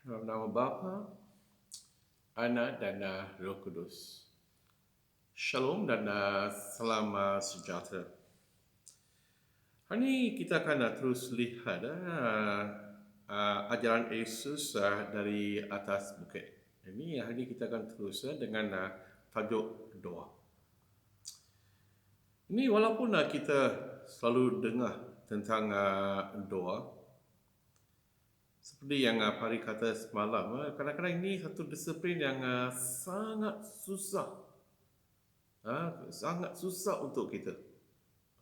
Dalam nama Bapa, Anak dan Roh Kudus. Shalom dan selamat sejahtera. Hari ini kita akan terus lihat ajaran Yesus dari atas bukit. Ini hari ini kita akan terus dengan tajuk doa. Ini walaupun kita selalu dengar tentang doa, seperti yang Pari kata semalam, kadang-kadang ini satu disiplin yang sangat susah. Sangat susah untuk kita.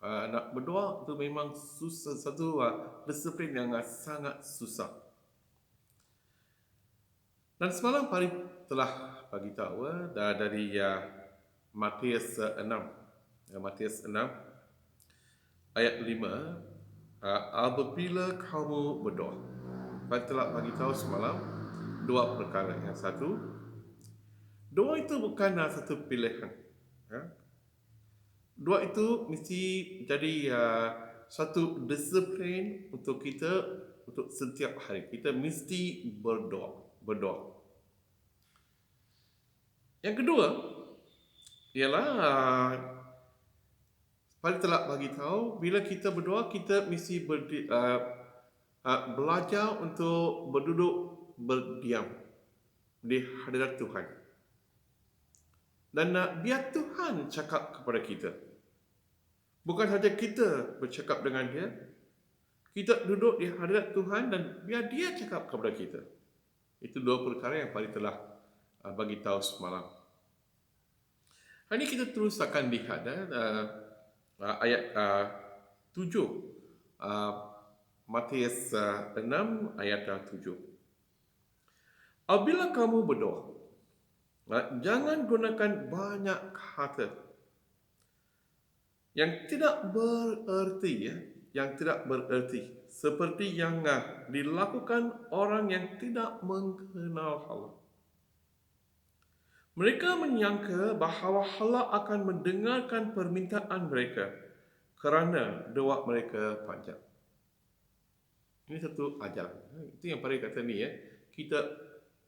Nak berdoa itu memang susah, satu disiplin yang sangat susah. Dan semalam Pari telah bagi tahu dari Matius 6. Matius 6 ayat 5, apabila kamu berdoa. Pari telah bagi tahu semalam dua perkara. Yang satu, doa itu bukan satu pilihan. Doa itu mesti jadi satu disiplin untuk kita untuk setiap hari. Kita mesti berdoa. Yang kedua ialah Pari telah bagi tahu bila kita berdoa kita mesti belajar untuk berduduk berdiam di hadirat Tuhan. Dan biar Tuhan cakap kepada kita. Bukan saja kita bercakap dengan dia, kita duduk di hadirat Tuhan dan biar dia cakap kepada kita. Itu dua perkara yang Pari telah bagi tahu semalam. Hari ini kita terus akan lihat ayat 7. Matius 6 ayat 7. Apabila kamu berdoa, jangan gunakan banyak kata yang tidak bererti, seperti yang dilakukan orang yang tidak mengenal Allah. Mereka menyangka bahawa Allah akan mendengarkan permintaan mereka kerana doa mereka panjang. Ini satu ajaran. Itu yang Pari kata ni kita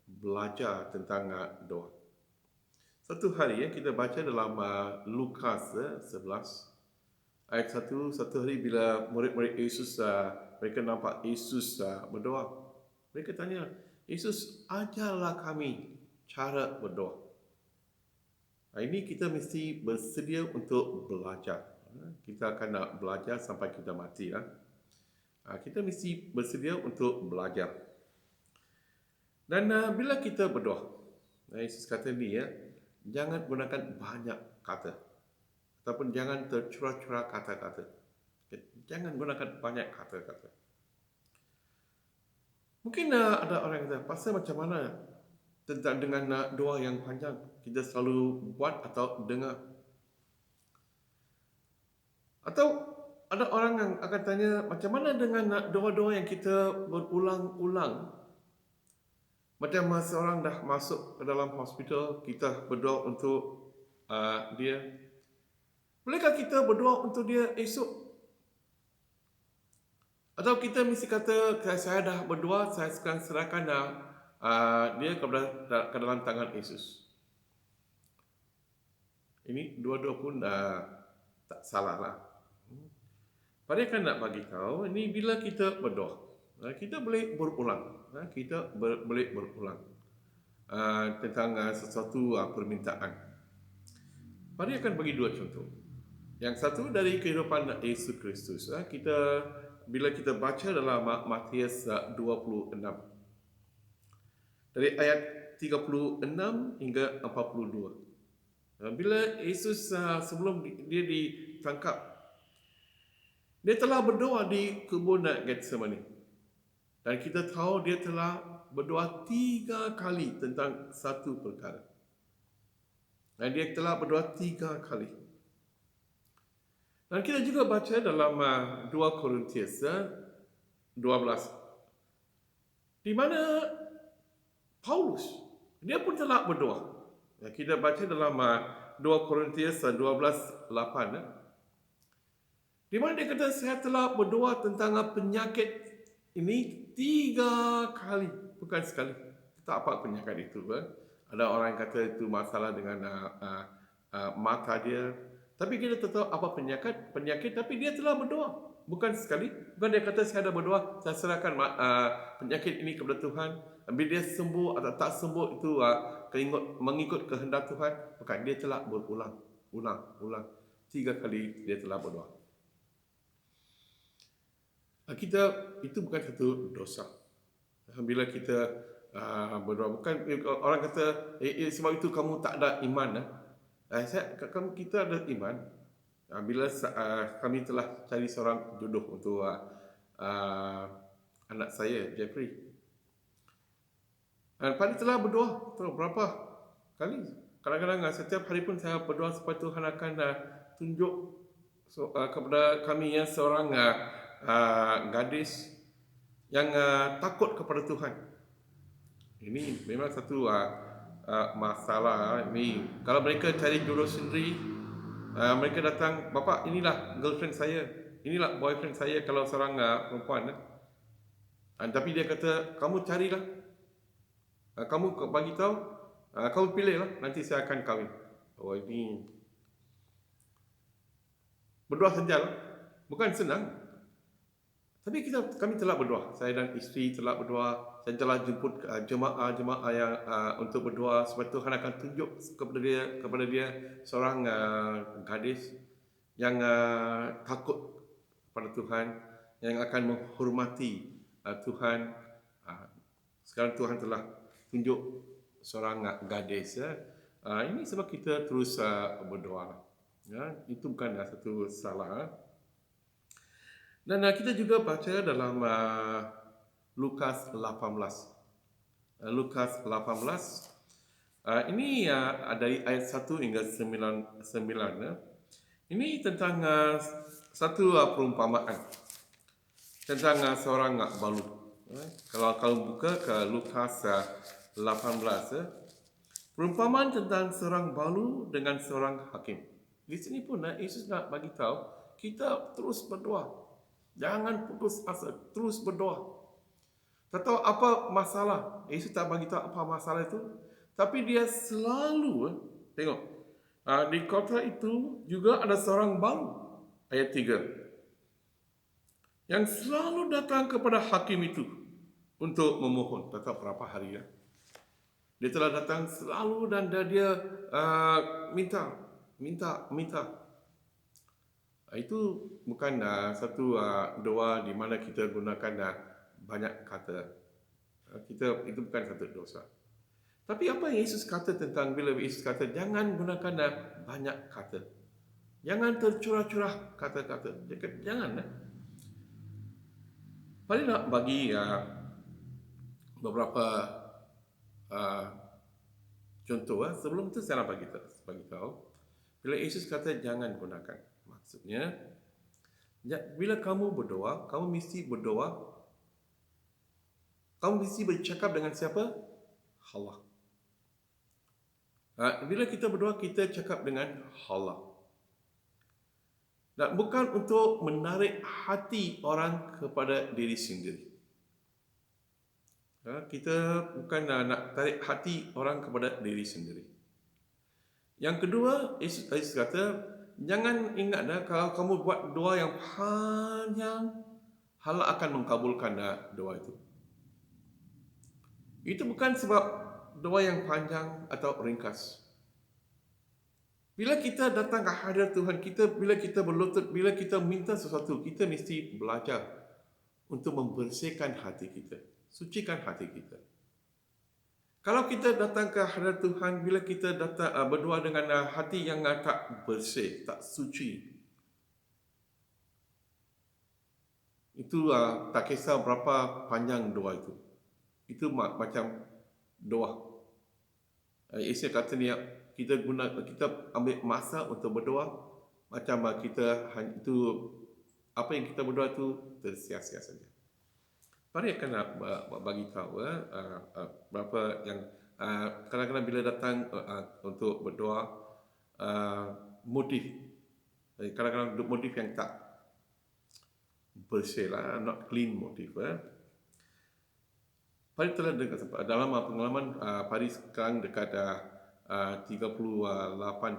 belajar tentang doa. Satu hari kita baca dalam Lukas 11 ayat 1. Satu hari bila murid-murid Yesus mereka nampak Yesus berdoa, mereka tanya, Yesus, ajarlah kami cara berdoa. Ini kita mesti bersedia untuk belajar. Kita akan nak belajar sampai kita mati. Kita mesti bersedia untuk belajar. Dan bila kita berdoa, Yesus kata ni jangan gunakan banyak kata. Ataupun jangan tercurah-curah kata-kata. Jangan gunakan banyak kata-kata. Mungkin ada orang yang kata, pasal macam mana tentang dengan doa yang panjang kita selalu buat atau dengar. Atau ada orang yang akan tanya, macam mana dengan doa-doa yang kita berulang-ulang? Macam seorang dah masuk ke dalam hospital, kita berdoa untuk dia. Bolehkah kita berdoa untuk dia esok? Atau kita mesti kata, saya dah berdoa, saya sekarang serahkan dia ke dalam tangan Yesus. Ini dua-dua pun tak salah lah. Pada akan nak bagi tahu, ini bila kita berdoa, kita boleh berulang. Kita boleh berulang tentang sesuatu permintaan. Pada akan bagi dua contoh. Yang satu dari kehidupan Yesus Kristus. Bila kita baca dalam Matius 26. Dari ayat 36 hingga 42. Bila Yesus sebelum dia ditangkap, dia telah berdoa di kebun Getsemani. Dan kita tahu dia telah berdoa 3 kali tentang satu perkara. Dan dia telah berdoa 3 kali. Dan kita juga baca dalam 2 Korintus 12. Di mana Paulus, dia pun telah berdoa. Kita baca dalam 2 Korintus 12:8. Di mana dia kata, saya telah berdoa tentang penyakit ini 3 kali, bukan sekali. Tak apa penyakit itu. Ada orang yang kata itu masalah dengan mata dia. Tapi kita tak tahu apa penyakit, tapi dia telah berdoa. Bukan sekali. Bukan dia kata saya ada berdoa, saya serahkan penyakit ini kepada Tuhan. Bila dia sembuh atau tak sembuh itu mengikut kehendak Tuhan. Bukan, dia telah berulang. 3 kali dia telah berdoa. Kita itu bukan satu dosa. Bila kita berdoa, bukan orang kata sebab itu kamu tak ada iman. Kita ada iman. Bila kami telah cari seorang jodoh untuk anak saya, Jeffrey. Pada telah berdoa berapa kali. Kadang-kadang setiap hari pun saya berdoa supaya Tuhan akan tunjuk kepada kami yang seorang gadis yang takut kepada Tuhan. Ini memang satu masalah. Ini kalau mereka cari jodoh sendiri, mereka datang, bapa inilah girlfriend saya, inilah boyfriend saya kalau seorang perempuan. Tapi dia kata kamu carilah, kamu bagi tahu, kamu pilihlah, nanti saya akan kahwin. Oh, ini berdoa sajalah, bukan senang. Tapi kami telah berdoa. Saya dan isteri telah berdoa. Saya telah jemput jemaah yang untuk berdoa supaya Tuhan akan tunjuk kepada dia seorang gadis yang takut kepada Tuhan, yang akan menghormati Tuhan. Sekarang Tuhan telah tunjuk seorang gadis. Ini sebab kita terus berdoa. Itu bukan satu salah. Dan kita juga baca dalam Lukas 18. Lukas 18. Ini dari ayat 1 hingga 9. Ini tentang satu perumpamaan. Tentang seorang balu. Kalau buka ke Lukas 18. Perumpamaan tentang seorang balu dengan seorang hakim. Di sini pun Yesus nak bagi tahu kita terus berdoa. Jangan putus asa, terus berdoa. Tak tahu apa masalah. Yesus tak bagi tahu apa masalah itu, tapi dia selalu tengok. Di kota itu juga ada seorang balu. Ayat 3. Yang selalu datang kepada hakim itu untuk memohon. Tak tahu berapa hari. Dia telah datang selalu dan dia minta. Itu bukan satu doa di mana kita gunakan banyak kata. Itu bukan satu dosa. Tapi apa yang Yesus kata tentang bila Yesus kata jangan gunakan banyak kata. Jangan tercurah-curah kata-kata. Jangan. Paling nak bagi beberapa contoh. Sebelum itu saya nak bagi tahu. Bila Yesus kata jangan gunakan. Maksudnya, bila kamu berdoa, kamu mesti berdoa. Kamu mesti bercakap dengan siapa? Allah. Bila kita berdoa, kita cakap dengan Allah. Dan bukan untuk menarik hati orang kepada diri sendiri. Kita bukan nak tarik hati orang kepada diri sendiri. Yang kedua, Yesus kata, jangan ingat kalau kamu buat doa yang panjang, Allah akan mengkabulkan doa itu. Itu bukan sebab doa yang panjang atau ringkas. Bila kita datang ke hadirat Tuhan, bila kita berlutut, bila kita minta sesuatu, kita mesti belajar untuk membersihkan hati kita, sucikan hati kita. Kalau kita datang ke hadirat Tuhan, bila kita datang berdoa dengan hati yang tak bersih, tak suci, itu tak kisah berapa panjang doa itu. Itu macam doa. Yesus kata ni, kita ambil masa untuk berdoa, macam kita itu apa yang kita berdoa itu tersia-sia saja. Mari akan bagi tahu berapa yang kadang-kadang bila datang untuk berdoa motif. Kadang-kadang motif yang tak bersih lah, not clean motif. Padi telah dekat dalam pengalaman Padi sekarang dekat 38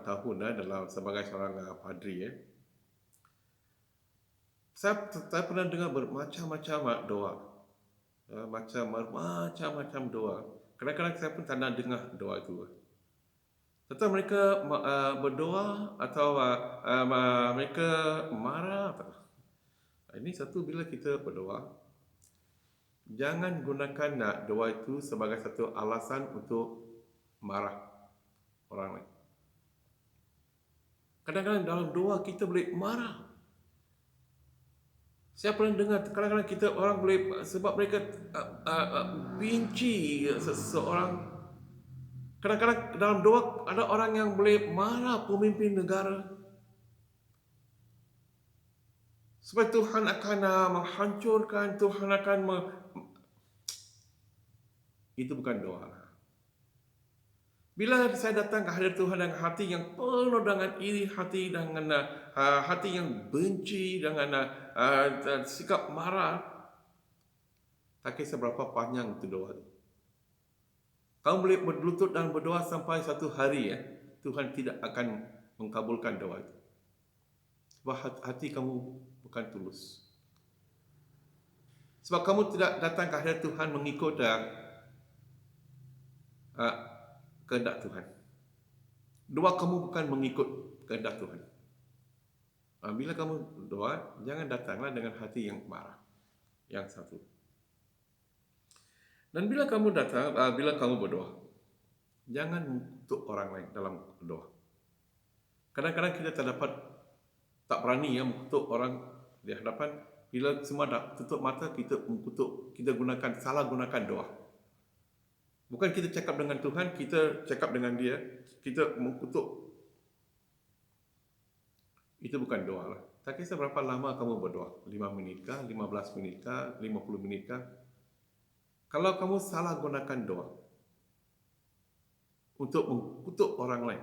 tahun dalam sebagai seorang padri. Saya pernah dengar bermacam-macam doa. Macam-macam doa. Kadang-kadang saya pun tak nak dengar doa itu. Tentang mereka berdoa atau mereka marah. Ini satu, bila kita berdoa, jangan gunakan doa itu sebagai satu alasan untuk marah orang lain. Kadang-kadang dalam doa kita boleh marah. Saya pernah dengar kadang-kadang kita orang boleh, sebab mereka benci seseorang. Kadang-kadang dalam doa ada orang yang boleh marah pemimpin negara. Supaya Tuhan akan menghancurkan, Tuhan akan itu bukan doa. Bila saya datang ke hadirat Tuhan dengan hati yang penuh dengan iri hati, dengan hati yang benci, dengan sikap marah, tak kisah berapa panjang itu doa. Kamu boleh berlutut dan berdoa sampai satu hari, Tuhan tidak akan mengkabulkan doa itu. Sebab hati kamu bukan tulus. Sebab kamu tidak datang ke hadirat Tuhan mengikut kehendak Tuhan. Doa kamu bukan mengikut kehendak Tuhan. Bila kamu doa, jangan datanglah dengan hati yang marah. Yang satu. Dan bila kamu datang, bila kamu berdoa, jangan untuk orang lain dalam doa. Kadang-kadang kita tak berani mengutuk orang di hadapan. Bila semua dah tutup mata, kita mengutuk, kita salah gunakan doa. Bukan kita cakap dengan Tuhan, kita cakap dengan dia, kita mengutuk. Itu bukan doa lah. Tak kisah berapa lama kamu berdoa, 5 minit kah, 15 minit kah, 50 minit kah. Kalau kamu salah gunakan doa untuk mengutuk orang lain,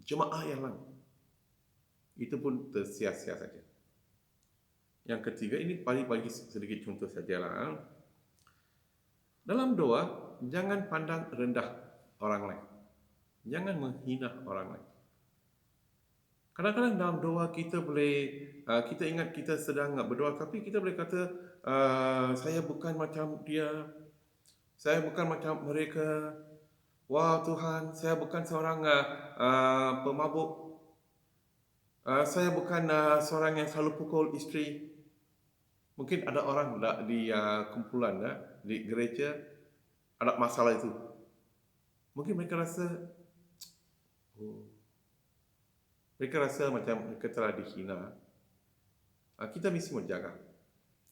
jemaah yang lain, itu pun tersia-sia saja. Yang ketiga, ini bagi sedikit contoh sajalah. Dalam doa, jangan pandang rendah orang lain. Jangan menghina orang lain. Kadang-kadang dalam doa kita ingat kita sedang berdoa, tapi kita boleh kata, saya bukan macam dia, saya bukan macam mereka. Wah Tuhan, saya bukan seorang pemabuk. Saya bukan seorang yang selalu pukul isteri. Mungkin ada orang di kumpulan, di gereja, ada masalah itu. Mungkin mereka rasa, macam mereka telah dihina. Kita mesti menjaga.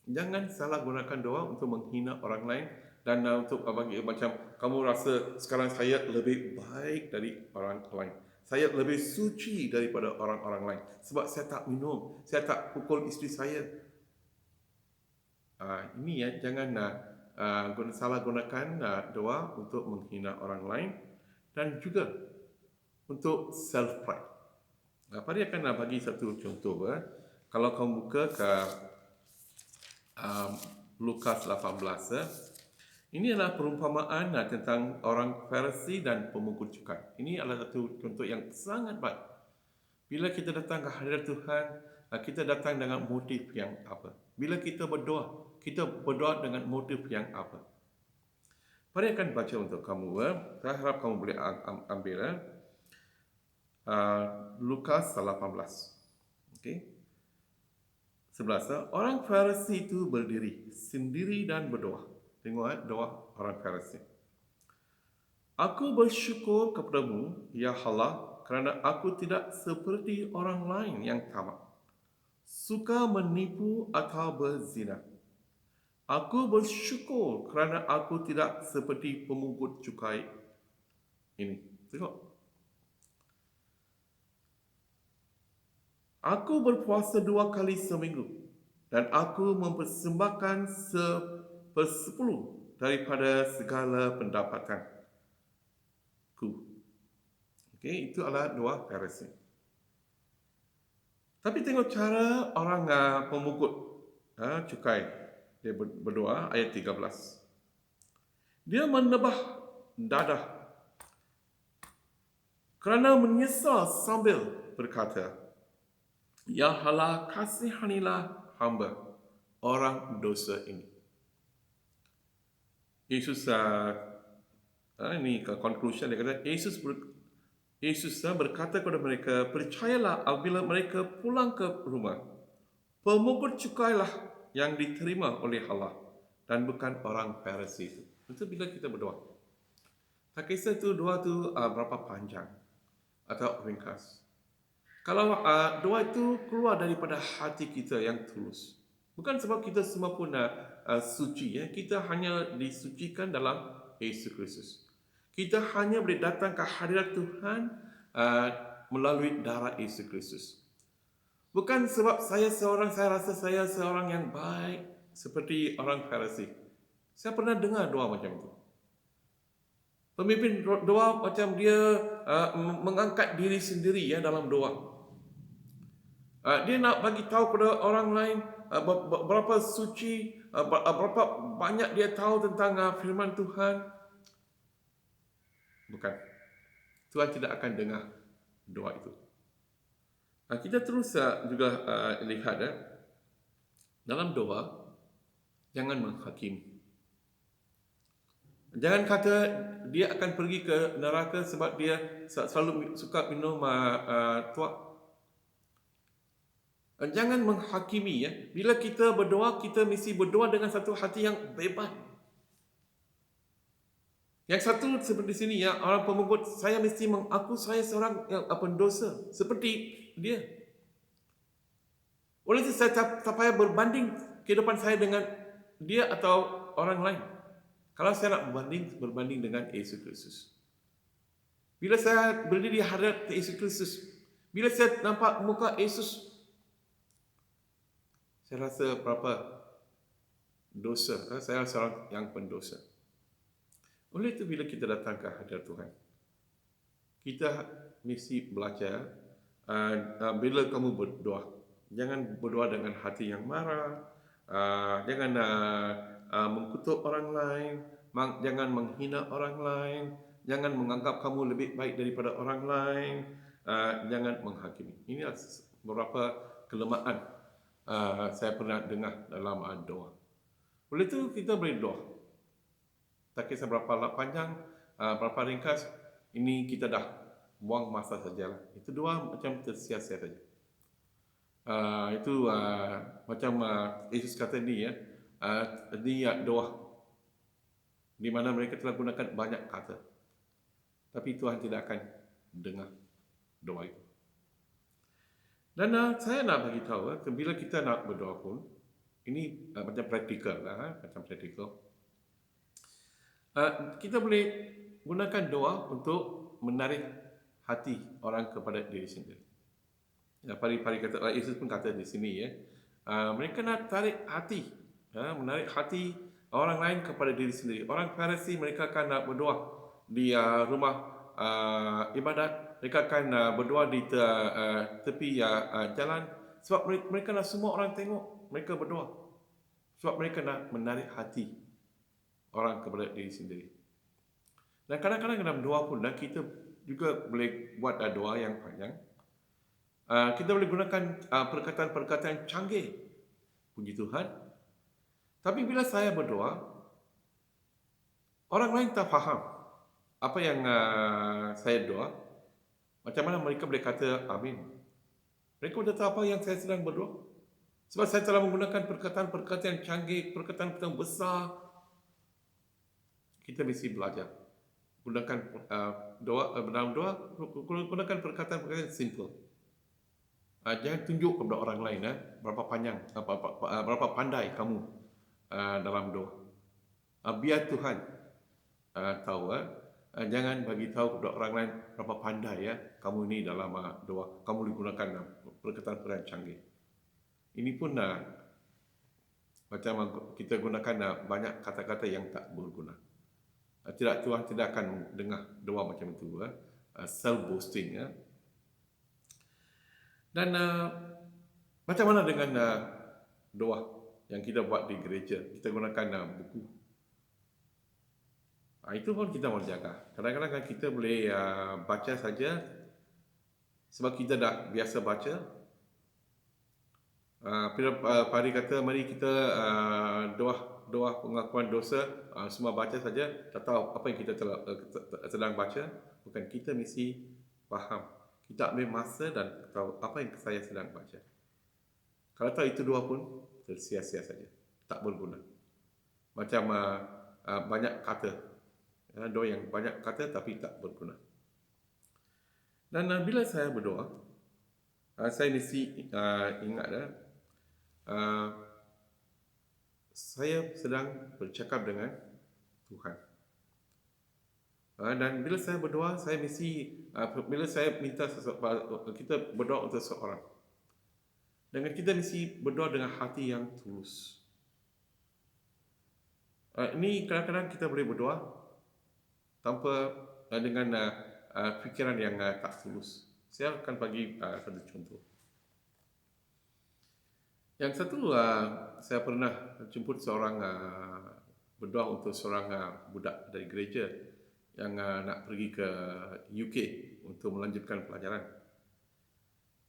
Jangan salah gunakan doa untuk menghina orang lain dan untuk bagi macam kamu rasa sekarang saya lebih baik dari orang lain. Saya lebih suci daripada orang-orang lain sebab saya tak minum, saya tak pukul isteri saya. Ini jangan salah gunakan doa untuk menghina orang lain dan juga untuk self pride. Padi akan bagi satu contoh. Kalau kamu buka ke Lukas 18, ini adalah perumpamaan tentang orang Farisi dan pemungut cukai. Ini adalah satu contoh yang sangat baik. Bila kita datang ke hadirat Tuhan, kita datang dengan motif yang apa? Bila kita berdoa dengan motif yang apa? Padi akan baca untuk kamu. Saya harap kamu boleh ambil Lukas 18. Okey. 11. Orang Farisi itu berdiri sendiri dan berdoa. Tengok doa orang Farisi. Aku bersyukur kepadamu, ya Allah, kerana aku tidak seperti orang lain yang tamak, suka menipu atau berzina. Aku bersyukur kerana aku tidak seperti pemungut cukai ini. Tengok. Aku berpuasa 2 kali seminggu dan aku mempersembahkan 1/10 daripada segala pendapatanku. Okey, itu adalah doa Farisi. Tapi tengok cara orang pemungut cukai. Dia berdoa ayat 13. Dia menebah dadah kerana menyesal sambil berkata, Ya Allah, kasihanilah hamba, orang dosa ini. Yesus, ini conclusion, dia kata, Yesus berkata kepada mereka, percayalah apabila mereka pulang ke rumah, pemungut cukailah yang diterima oleh Allah dan bukan orang Farisi itu. Itu bila kita berdoa. Tak kisah itu doa itu berapa panjang atau ringkas. Kalau doa itu keluar daripada hati kita yang tulus. Bukan sebab kita semua pun suci. Ya. Kita hanya disucikan dalam Yesus Kristus. Kita hanya boleh datang ke hadirat Tuhan melalui darah Yesus Kristus. Bukan sebab saya rasa saya seorang yang baik seperti orang Farisi. Saya pernah dengar doa macam itu. Pemimpin doa macam dia mengangkat diri sendiri ya dalam doa. Dia nak bagi tahu kepada orang lain berapa suci, berapa banyak dia tahu tentang firman Tuhan. Bukan. Tuhan tidak akan dengar doa itu. Kita terus juga lihat dalam doa, jangan menghakimi. Jangan kata dia akan pergi ke neraka sebab dia selalu suka minum tuak. Jangan menghakimi. Ya. Bila kita berdoa, kita mesti berdoa dengan satu hati yang bebas. Yang satu seperti sini, ya, orang pemungut, saya mesti mengaku saya seorang yang pendosa. Seperti dia. Oleh itu saya tak payah berbanding kehidupan saya dengan dia atau orang lain. Kalau saya nak berbanding dengan Yesus Kristus. Bila saya berdiri di hadirat Yesus Kristus, bila saya nampak muka Yesus, saya rasa berapa dosa. Saya seorang yang pendosa. Oleh itu bila kita datang ke hadirat Tuhan, kita mesti belajar bila kamu berdoa, jangan berdoa dengan hati yang marah, jangan mengkutuk orang lain, jangan menghina orang lain, jangan menganggap kamu lebih baik daripada orang lain, jangan menghakimi. Ini beberapa kelemahan saya pernah dengar dalam doa. Oleh itu kita boleh doa. Tak kisah berapa panjang, berapa ringkas, ini kita dah buang masa sajalah. Itu doa macam tersia-sia saja. Itu macam Yesus kata ni ya, dia doa di mana mereka telah gunakan banyak kata, tapi Tuhan tidak akan dengar doa itu. Dan saya nak bagi tahu, bila kita nak berdoa pun, ini macam praktikal lah, macam praktikal. Kita boleh gunakan doa untuk menarik hati orang kepada diri sendiri. Pari-pari kata, Yesus pun kata di sini ya, mereka nak tarik hati, menarik hati orang lain kepada diri sendiri. Orang Farisi mereka akan nak berdoa di rumah ibadat, mereka akan berdoa di tepi jalan, sebab mereka nak semua orang tengok mereka berdoa, sebab mereka nak menarik hati orang kepada diri sendiri. Dan kadang-kadang dalam doa pun kita juga boleh buat doa yang panjang. Kita boleh gunakan perkataan-perkataan canggih, puji Tuhan. Tapi bila saya berdoa, orang lain tak faham apa yang saya doa. Macam mana mereka boleh kata amin? Mereka sudah tahu apa yang saya sedang berdoa. Sebab saya telah menggunakan perkataan-perkataan canggih, perkataan-perkataan besar. Kita mesti belajar. Gunakan dalam doa, gunakan perkataan-perkataan simple. Jangan tunjuk kepada orang lain berapa panjang, berapa pandai kamu dalam doa. Biar Tuhan tahu. Jangan bagi tahu kepada orang lain berapa pandai kamu ini dalam doa. Kamu boleh gunakan perkataan-perkataan canggih. Ini pun macam kita gunakan banyak kata-kata yang tak berguna. Tuhan tidak akan dengar doa macam itu. Self boasting. Dan macam mana dengan doa yang kita buat di gereja? Kita gunakan buku. Itu pun kita mau jaga. Kadang-kadang kan kita boleh baca saja sebab kita dah biasa baca. Bila Pari kata mari kita doa pengakuan dosa, semua baca saja, tak tahu apa yang kita sedang baca. Bukan, kita mesti faham. Kita ambil masa dan tahu apa yang saya sedang baca. Kalau tak itu dua pun tersia-sia saja, tak berguna. Macam banyak kata, doa yang banyak kata tapi tak berguna. Dan bila saya berdoa, saya mesti ingat saya sedang bercakap dengan Tuhan. Dan bila saya berdoa, saya mesti bila saya minta kita berdoa untuk seseorang, dengan kita mesti berdoa dengan hati yang tulus. Ini kadang-kadang kita boleh berdoa tanpa dengan fikiran yang tak tulus. Saya akan bagi satu contoh. Yang satu, saya pernah jemput seorang berdoa untuk seorang budak dari gereja yang nak pergi ke UK untuk melanjutkan pelajaran.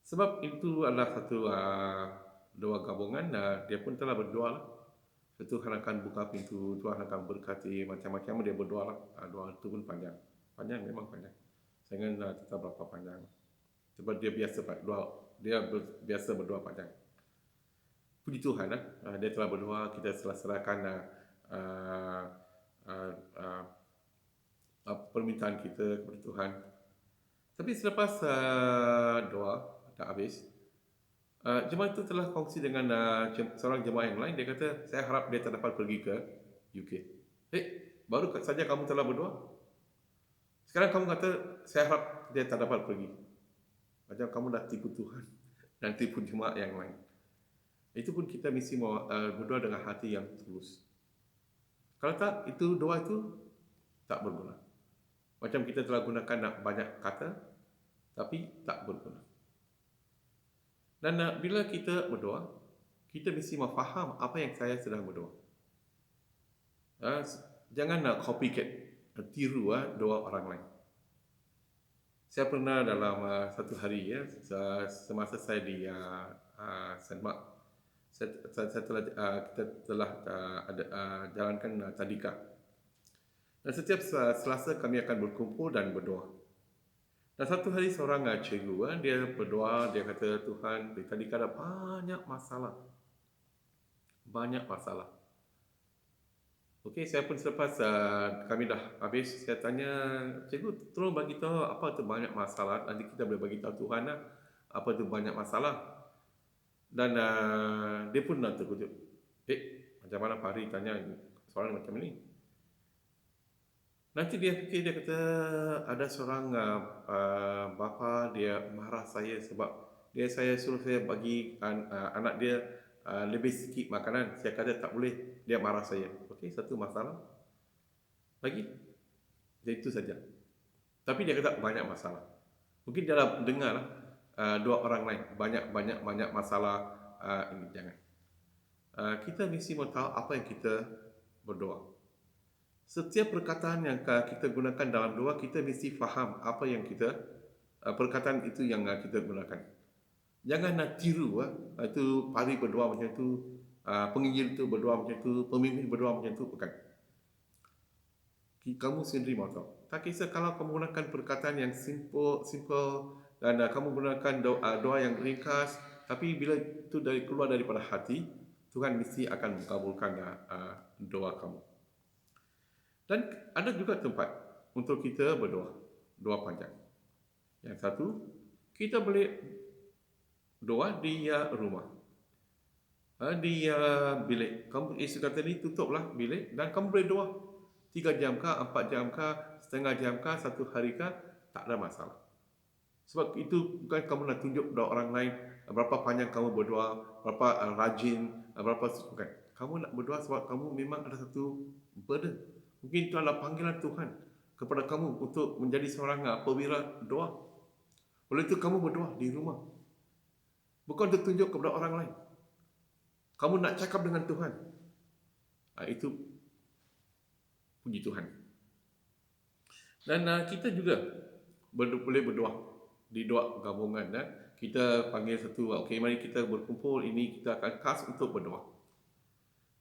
Sebab itu adalah satu doa gabungan, dia pun telah berdoa lah. Tuhan akan buka pintu, Tuhan akan berkati, macam-macam dia berdoa lah. Doa itu pun panjang. Panjang, memang panjang. Saya ingin tetap berapa panjang. Sebab dia biasa berdoa panjang. Puji Tuhan, dia telah berdoa, kita telah serahkan permintaan kita kepada Tuhan. Tapi selepas doa dah habis, jemaah itu telah kongsi dengan seorang jemaah yang lain. Dia kata, saya harap dia tak dapat pergi ke UK. Baru saja kamu telah berdoa, sekarang kamu kata saya harap dia tak dapat pergi. Macam kamu dah tipu Tuhan dan tipu jemaah yang lain. Itu pun kita mesti berdoa dengan hati yang tulus. Kalau tak, itu doa itu tak berguna. Macam kita telah gunakan banyak kata, tapi tak berguna. Dan bila kita berdoa, kita mesti memfaham apa yang saya sedang berdoa. Jangan nak copycat, tiru doa orang lain. Saya pernah dalam satu hari, semasa saya di St. Mark, kita telah jalankan tadika. Dan setiap Selasa kami akan berkumpul dan berdoa. Dan satu hari seorang cikgu, dia berdoa, dia kata, Tuhan, di tadika ada banyak masalah. Banyak masalah. Okey, saya pun selepas kami dah habis, saya tanya, cikgu, tolong bagi tahu apa tu banyak masalah. Nanti kita boleh bagi tahu Tuhan apa tu banyak masalah. Dan dia pun terkejut. Macam mana Pak Hari tanya soalan macam ni? Nanti dia fikir, dia kata ada seorang bapa, dia marah saya sebab saya suruh saya bagi anak dia lebih sikit makanan. Saya kata tak boleh, dia marah saya. Okey, satu masalah. Lagi? Jadi itu saja. Tapi dia kata banyak masalah. Mungkin dia dah dengar dua orang lain, banyak masalah. Ini jangan. Kita mesti mahu tahu apa yang kita berdoa. Setiap perkataan yang kita gunakan dalam doa, kita mesti faham apa yang kita perkataan itu yang kita gunakan. Jangan nak tiru itu Pari berdoa macam itu, penginjil itu berdoa macam itu, pemimpin berdoa macam itu, bukan. Kamu sendiri mahu tahu. Tak kisah kalau kamu gunakan perkataan yang simple dan kamu gunakan doa yang ringkas, tapi bila itu keluar daripada hati, Tuhan mesti akan mengabulkan doa kamu. Dan ada juga tempat untuk kita berdoa, doa panjang. Yang satu, kita boleh doa di rumah, di bilik. Kamu isu kata ni, tutuplah bilik dan kamu boleh doa 3 jam kah, 4 jam kah, setengah jam kah, 1 hari kah, tak ada masalah. Sebab itu bukan kamu nak tunjuk kepada orang lain berapa panjang kamu berdoa, berapa rajin, berapa bukan. Kamu nak berdoa sebab kamu memang ada satu burden. Mungkin itu adalah panggilan Tuhan kepada kamu untuk menjadi seorang perwira doa. Oleh itu kamu berdoa di rumah. Bukan untuk tunjuk kepada orang lain. Kamu nak cakap dengan Tuhan. Itu puji Tuhan. Dan kita juga boleh berdoa di doa gabungan. Kita panggil satu, okey mari kita berkumpul, ini kita akan khas untuk berdoa.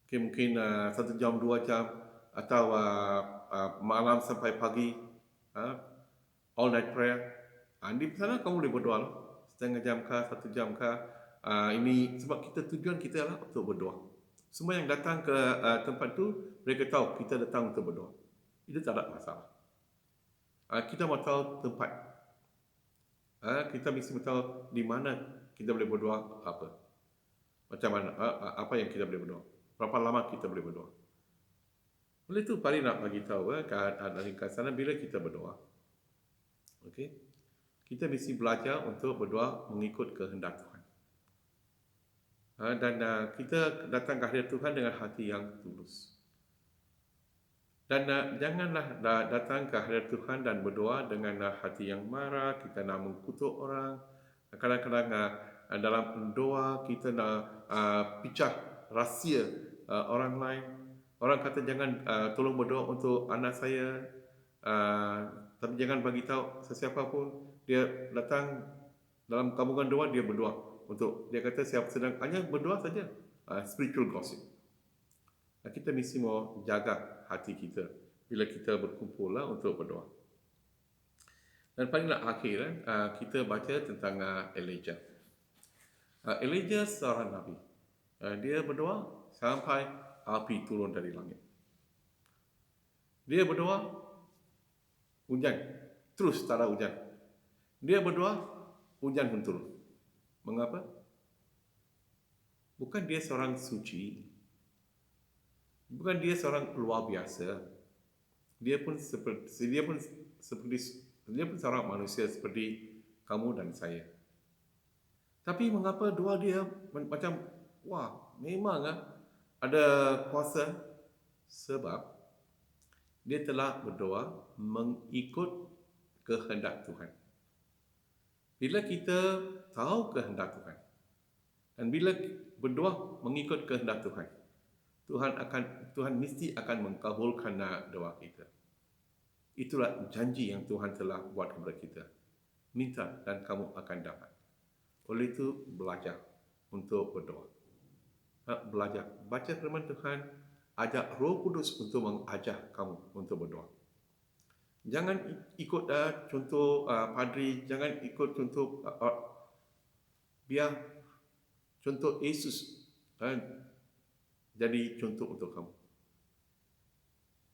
Okay, mungkin 1 jam, 2 jam atau malam sampai pagi, all night prayer. Di sana kamu boleh berdoa lah. 1/2 jam kah, 1 jam kah. Ini sebab tujuan kita adalah untuk berdoa. Semua yang datang ke tempat tu, mereka tahu kita datang untuk berdoa. Itu tak ada masalah. Kita mahu tahu tempat. Kita mesti tahu di mana kita boleh berdoa apa. Macam mana, apa yang kita boleh berdoa. Berapa lama kita boleh berdoa. Oleh itu, Pari nak bagi tahu keadaan ringkas sana bila kita berdoa. Okey. Kita mesti belajar untuk berdoa mengikut kehendak Tuhan. Dan kita datang ke hadirat Tuhan dengan hati yang tulus. Dan janganlah datang ke hadirat Tuhan dan berdoa dengan hati yang marah, kita nak mengkutuk orang. Kadang-kadang dalam doa kita nak pecah rahsia orang lain. Orang kata jangan tolong berdoa untuk anak saya, tapi jangan bagi tahu sesiapa pun. Dia datang dalam gabungan doa, dia berdoa untuk, dia kata siapa sedang hanya berdoa saja. Spiritual gossip. Kita mesti mau jaga hati kita bila kita berkumpul untuk berdoa. Dan paling akhir kita baca tentang Elijah. Elijah seorang Nabi. Dia berdoa sampai api turun dari langit. Dia berdoa, hujan. Terus tak ada hujan. Dia berdoa, hujan pun turun. Mengapa? Bukan dia seorang suci. Bukan dia seorang luar biasa. Dia pun seorang manusia seperti kamu dan saya. Tapi mengapa doa dia macam, wah, memang ada kuasa? Sebab dia telah berdoa mengikut kehendak Tuhan. Bila kita tahu kehendak Tuhan dan bila berdoa mengikut kehendak Tuhan, Tuhan mesti akan mengabulkan doa kita. Itulah janji yang Tuhan telah buat kepada kita. Minta dan kamu akan dapat. Oleh itu, belajar untuk berdoa. Belajar. Baca firman Tuhan, ajak Roh Kudus untuk mengajar kamu untuk berdoa. Jangan ikut contoh padri, jangan ikut contoh, biar contoh Yesus jadi contoh untuk kamu.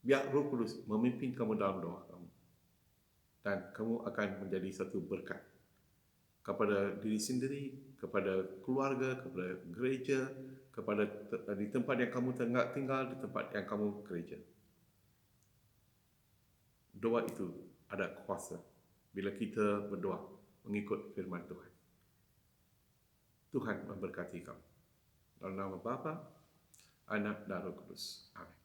Biar Roh Kudus memimpin kamu dalam doa kamu. Dan kamu akan menjadi satu berkat kepada diri sendiri, kepada keluarga, kepada gereja, kepada di tempat yang kamu tinggal, di tempat yang kamu gereja. Doa itu ada kuasa bila kita berdoa mengikut firman Tuhan. Tuhan memberkati kamu. Dalam nama Bapa, Anak dan Roh Kudus. Amin.